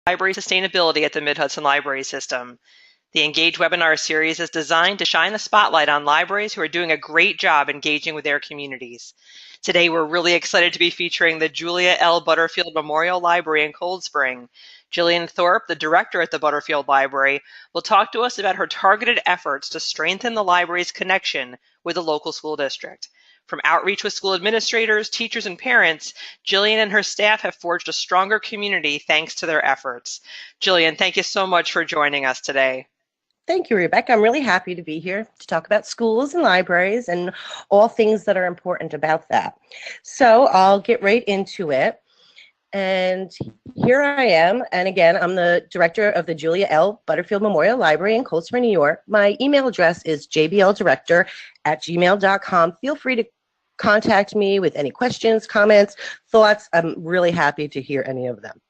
library sustainability at the Mid-Hudson Library System. The Engage webinar series is designed to shine a spotlight on libraries who are doing a great job engaging with their communities. Today, we're really excited to be featuring the Julia L. Butterfield Memorial Library in Cold Spring. Jillian Thorpe, the director at the Butterfield Library, will talk to us about her targeted efforts to strengthen the library's connection with the local school district. From outreach with school administrators, teachers, and parents, Jillian and her staff have forged a stronger community thanks to their efforts. Jillian, thank you so much for joining us today. Thank you, Rebecca. I'm really happy to be here to talk about schools and libraries and all things that are important about that. So I'll get right into it. And here I am. And again, I'm the director of the Julia L. Butterfield Memorial Library in Cold Spring, New York. My email address is jbldirector@gmail.com. Feel free to contact me with any questions, comments, thoughts. I'm really happy to hear any of them.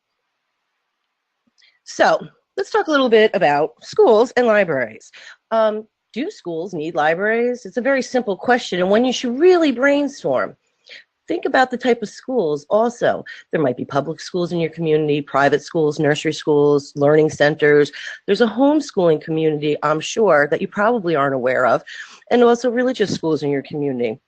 So let's talk a little bit about schools and libraries. Do schools need libraries? It's a very simple question and one you should really brainstorm. Think about the type of schools also. There might be public schools in your community, private schools, nursery schools, learning centers. There's a homeschooling community, I'm sure, that you probably aren't aware of, and also religious schools in your community.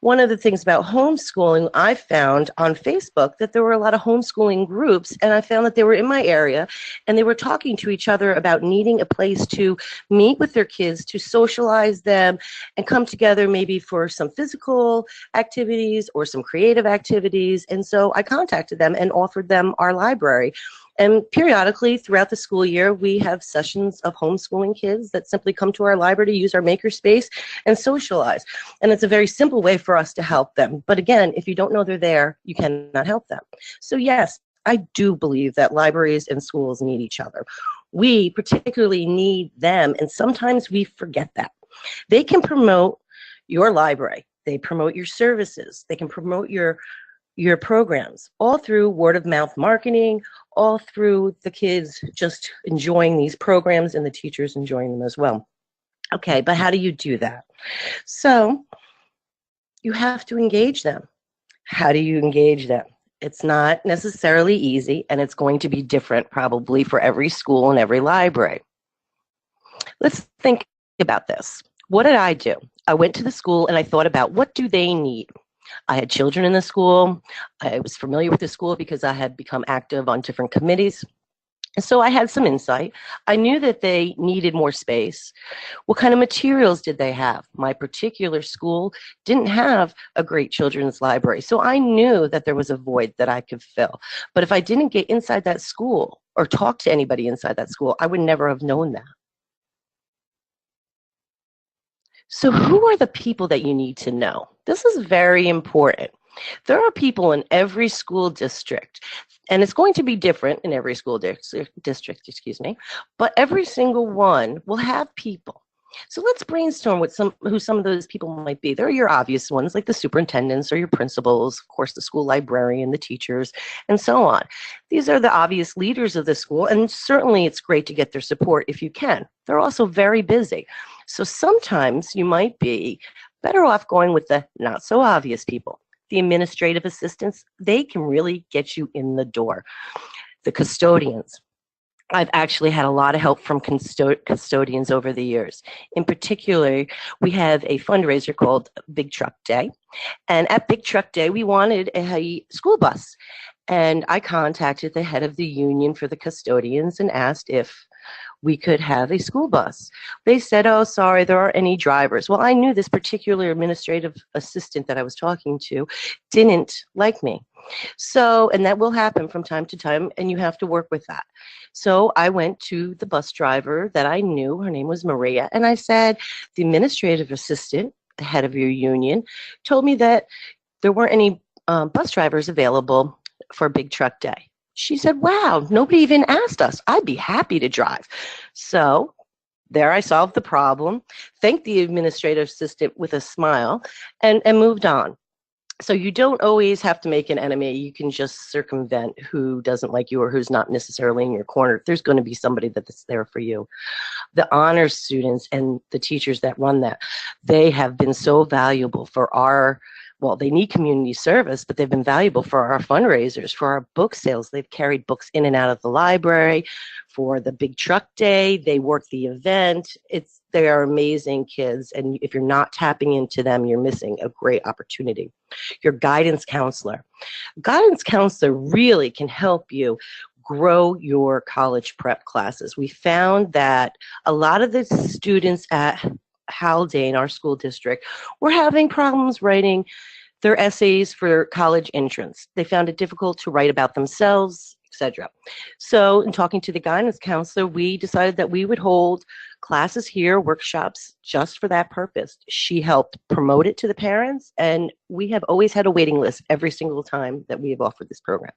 One of the things about homeschooling, I found on Facebook that there were a lot of homeschooling groups, and I found that they were in my area, and they were talking to each other about needing a place to meet with their kids, to socialize them, and come together maybe for some physical activities or some creative activities. And so I contacted them and offered them our library. And periodically throughout the school year, we have sessions of homeschooling kids that simply come to our library to use our makerspace and socialize. And it's a very simple way for us to help them. But again, if you don't know they're there, you cannot help them. So yes, I do believe that libraries and schools need each other. We particularly need them, and sometimes we forget that. They can promote your library. They promote your services. They can promote your programs, all through word of mouth marketing, all through the kids just enjoying these programs and the teachers enjoying them as well. Okay, but how do you do that? So you have to engage them. How do you engage them? It's not necessarily easy, and it's going to be different probably for every school and every library. Let's think about this. What did I do? I went to the school and I thought about what do they need? I had children in the school. I was familiar with the school because I had become active on different committees. And so I had some insight. I knew that they needed more space. What kind of materials did they have? My particular school didn't have a great children's library. So I knew that there was a void that I could fill. But if I didn't get inside that school or talk to anybody inside that school, I would never have known that. So who are the people that you need to know? This is very important. There are people in every school district, and it's going to be different in every school district, but every single one will have people. So let's brainstorm with who some of those people might be. There are your obvious ones, like the superintendents or your principals, of course, the school librarian, the teachers, and so on. These are the obvious leaders of the school, and certainly it's great to get their support if you can. They're also very busy. So sometimes you might be better off going with the not so obvious people. The administrative assistants, they can really get you in the door. The custodians. I've actually had a lot of help from custodians over the years. In particular, we have a fundraiser called Big Truck Day. And at Big Truck Day, we wanted a school bus. And I contacted the head of the union for the custodians and asked if we could have a school bus. They said, oh, sorry, there aren't any drivers. Well, I knew this particular administrative assistant that I was talking to didn't like me. So, and that will happen from time to time, and you have to work with that. So I went to the bus driver that I knew, her name was Maria, and I said, the administrative assistant, the head of your union, told me that there weren't any bus drivers available for Big Truck Day. She said, wow, nobody even asked us. I'd be happy to drive. So there I solved the problem, thanked the administrative assistant with a smile, and moved on. So you don't always have to make an enemy. You can just circumvent who doesn't like you or who's not necessarily in your corner. There's going to be somebody that's there for you. The honors students and the teachers that run that, they have been so valuable for our Well, they need community service, but they've been valuable for our fundraisers, for our book sales. They've carried books in and out of the library. For the big truck day, they work the event. They are amazing kids, and if you're not tapping into them, you're missing a great opportunity. Your guidance counselor. Guidance counselor really can help you grow your college prep classes. We found that a lot of the students at Haldane, our school district, were having problems writing their essays for college entrance. They found it difficult to write about themselves, etc. So in talking to the guidance counselor, we decided that we would hold classes here, workshops, just for that purpose. She helped promote it to the parents, and we have always had a waiting list every single time that we have offered this program.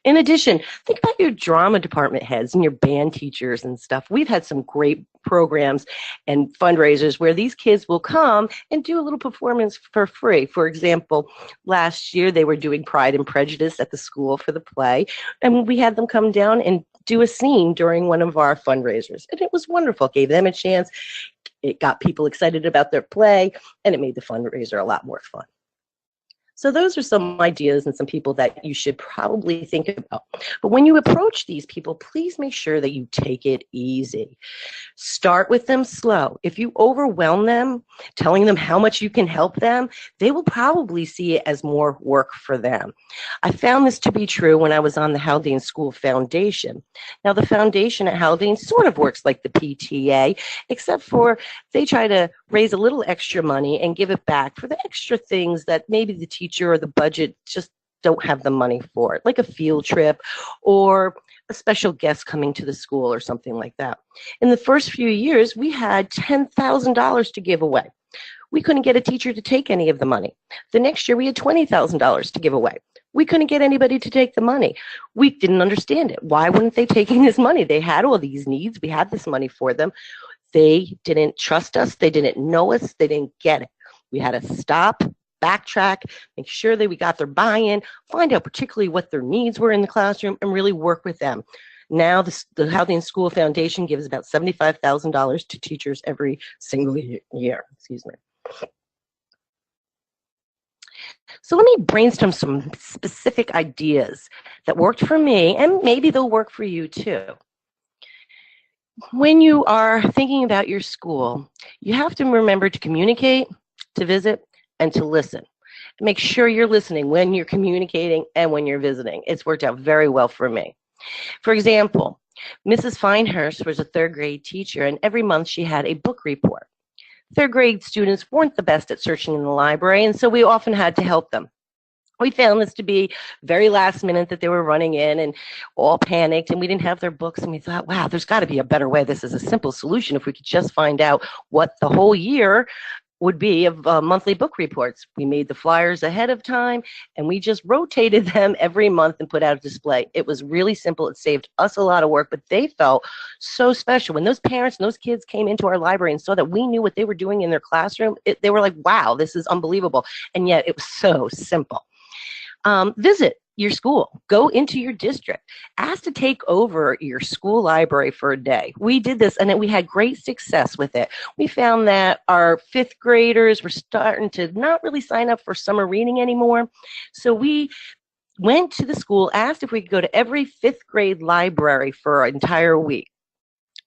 In addition, think about your drama department heads and your band teachers and stuff. We've had some great programs and fundraisers where these kids will come and do a little performance for free. For example, last year they were doing Pride and Prejudice at the school for the play, and we had them come down and do a scene during one of our fundraisers. And it was wonderful. It gave them a chance. It got people excited about their play, and it made the fundraiser a lot more fun. So those are some ideas and some people that you should probably think about. But when you approach these people, please make sure that you take it easy. Start with them slow. If you overwhelm them, telling them how much you can help them, they will probably see it as more work for them. I found this to be true when I was on the Haldane School Foundation. Now, the foundation at Haldane sort of works like the PTA, except for they try to raise a little extra money and give it back for the extra things that maybe the teacher or the budget just don't have the money for it, like a field trip or a special guest coming to the school or something like that. In the first few years, we had $10,000 to give away. We couldn't get a teacher to take any of the money. The next year, we had $20,000 to give away. We couldn't get anybody to take the money. We didn't understand it. Why weren't they taking this money? They had all these needs. We had this money for them. They didn't trust us. They didn't know us. They didn't get it. We had to stop, backtrack, make sure that we got their buy-in, find out particularly what their needs were in the classroom, and really work with them. Now, the Haldane School Foundation gives about $75,000 to teachers every single year. Excuse me. So let me brainstorm some specific ideas that worked for me, and maybe they'll work for you too. When you are thinking about your school, you have to remember to communicate, to visit, and to listen. Make sure you're listening when you're communicating and when you're visiting. It's worked out very well for me. For example, Mrs. Finehurst was a third grade teacher, and every month she had a book report. Third grade students weren't the best at searching in the library, and so we often had to help them. We found this to be very last minute that they were running in and all panicked, and we didn't have their books, and we thought, wow, there's got to be a better way. This is a simple solution if we could just find out what the whole year would be of monthly book reports. We made the flyers ahead of time, and we just rotated them every month and put out a display. It was really simple. It saved us a lot of work, but they felt so special. When those parents and those kids came into our library and saw that we knew what they were doing in their classroom, they were like, wow, this is unbelievable. And yet it was so simple. Visit your school. Go into your district. Ask to take over your school library for a day. We did this, and we had great success with it. We found that our fifth graders were starting to not really sign up for summer reading anymore. So we went to the school, asked if we could go to every fifth grade library for an entire week.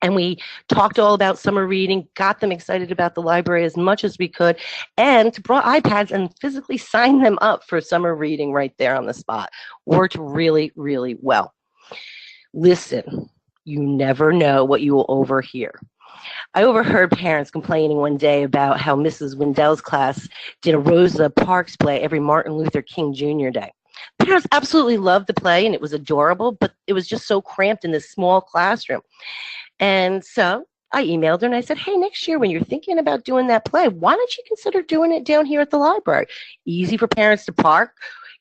And we talked all about summer reading, got them excited about the library as much as we could, and brought iPads and physically signed them up for summer reading right there on the spot. Worked really, really well. Listen, you never know what you will overhear. I overheard parents complaining one day about how Mrs. Wendell's class did a Rosa Parks play every Martin Luther King Jr. Day. Parents absolutely loved the play, and it was adorable, but it was just so cramped in this small classroom. And so I emailed her and I said, hey, next year when you're thinking about doing that play, why don't you consider doing it down here at the library? Easy for parents to park.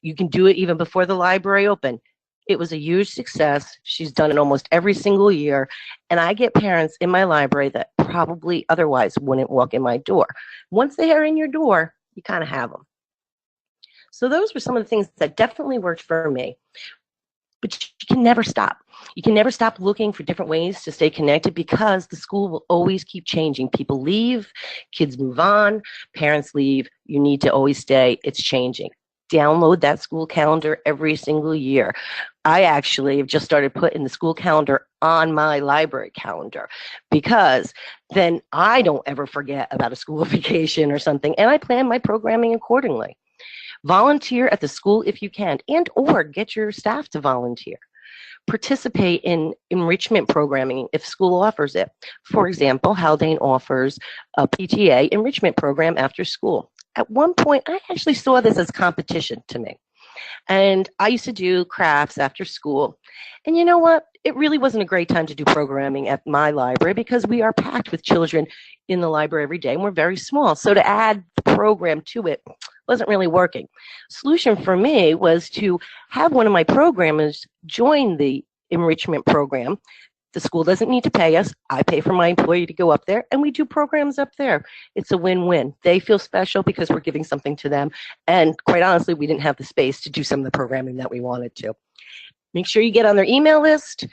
You can do it even before the library open. It was a huge success. She's done it almost every single year. And I get parents in my library that probably otherwise wouldn't walk in my door. Once they are in your door, you kind of have them. So those were some of the things that definitely worked for me. But you can never stop. You can never stop looking for different ways to stay connected because the school will always keep changing. People leave, kids move on, parents leave. You need to always stay. It's changing. Download that school calendar every single year. I actually have just started putting the school calendar on my library calendar because then I don't ever forget about a school vacation or something, and I plan my programming accordingly. Volunteer at the school if you can, and or get your staff to volunteer. Participate in enrichment programming if school offers it. For example, Haldane offers a PTA enrichment program after school. At one point, I actually saw this as competition to me. And I used to do crafts after school. And you know what? It really wasn't a great time to do programming at my library because we are packed with children in the library every day and we're very small. So to add the program to it wasn't really working. Solution for me was to have one of my programmers join the enrichment program. The school doesn't need to pay us. I pay for my employee to go up there, and we do programs up there. It's a win-win. They feel special because we're giving something to them. And quite honestly, we didn't have the space to do some of the programming that we wanted to. Make sure you get on their email list.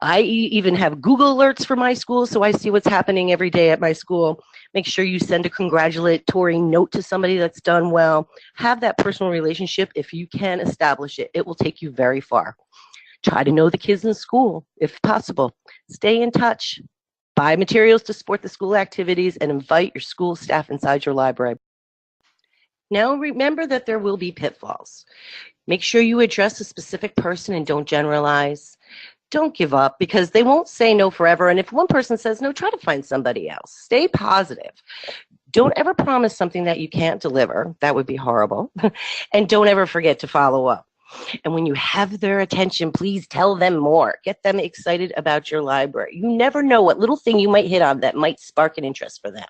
I even have Google alerts for my school, so I see what's happening every day at my school. Make sure you send a congratulatory note to somebody that's done well. Have that personal relationship. If you can establish it, it will take you very far. Try to know the kids in school, if possible. Stay in touch. Buy materials to support the school activities and invite your school staff inside your library. Now remember that there will be pitfalls. Make sure you address a specific person and don't generalize. Don't give up because they won't say no forever. And if one person says no, try to find somebody else. Stay positive. Don't ever promise something that you can't deliver. That would be horrible. And don't ever forget to follow up. And when you have their attention, please tell them more. Get them excited about your library. You never know what little thing you might hit on that might spark an interest for them.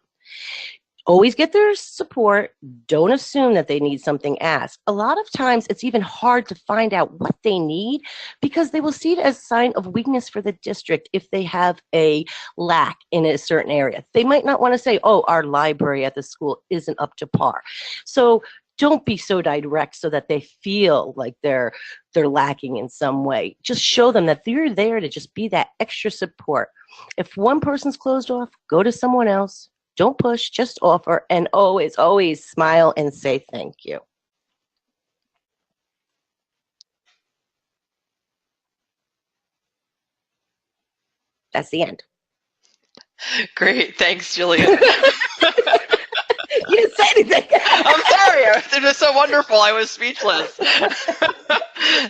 Always get their support. Don't assume that they need something. Ask. A lot of times it's even hard to find out what they need because they will see it as a sign of weakness for the district if they have a lack in a certain area. They might not want to say, oh, our library at the school isn't up to par. So don't be so direct so that they feel like they're lacking in some way. Just show them that you're there to just be that extra support. If one person's closed off, go to someone else. Don't push, just offer, and always, always smile and say thank you. That's the end. Great. Thanks, Jillian. You didn't say anything. I'm sorry. It was so wonderful. I was speechless.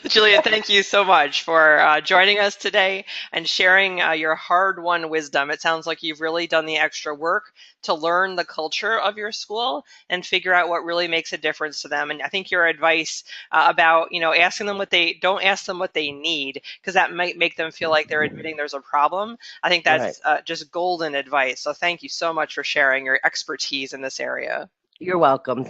Jillian, thank you so much for joining us today and sharing your hard-won wisdom. It sounds like you've really done the extra work to learn the culture of your school and figure out what really makes a difference to them. And I think your advice about, asking them don't ask them what they need, because that might make them feel like they're admitting there's a problem. I think that's just golden advice. So thank you so much for sharing your expertise in this area. You're welcome.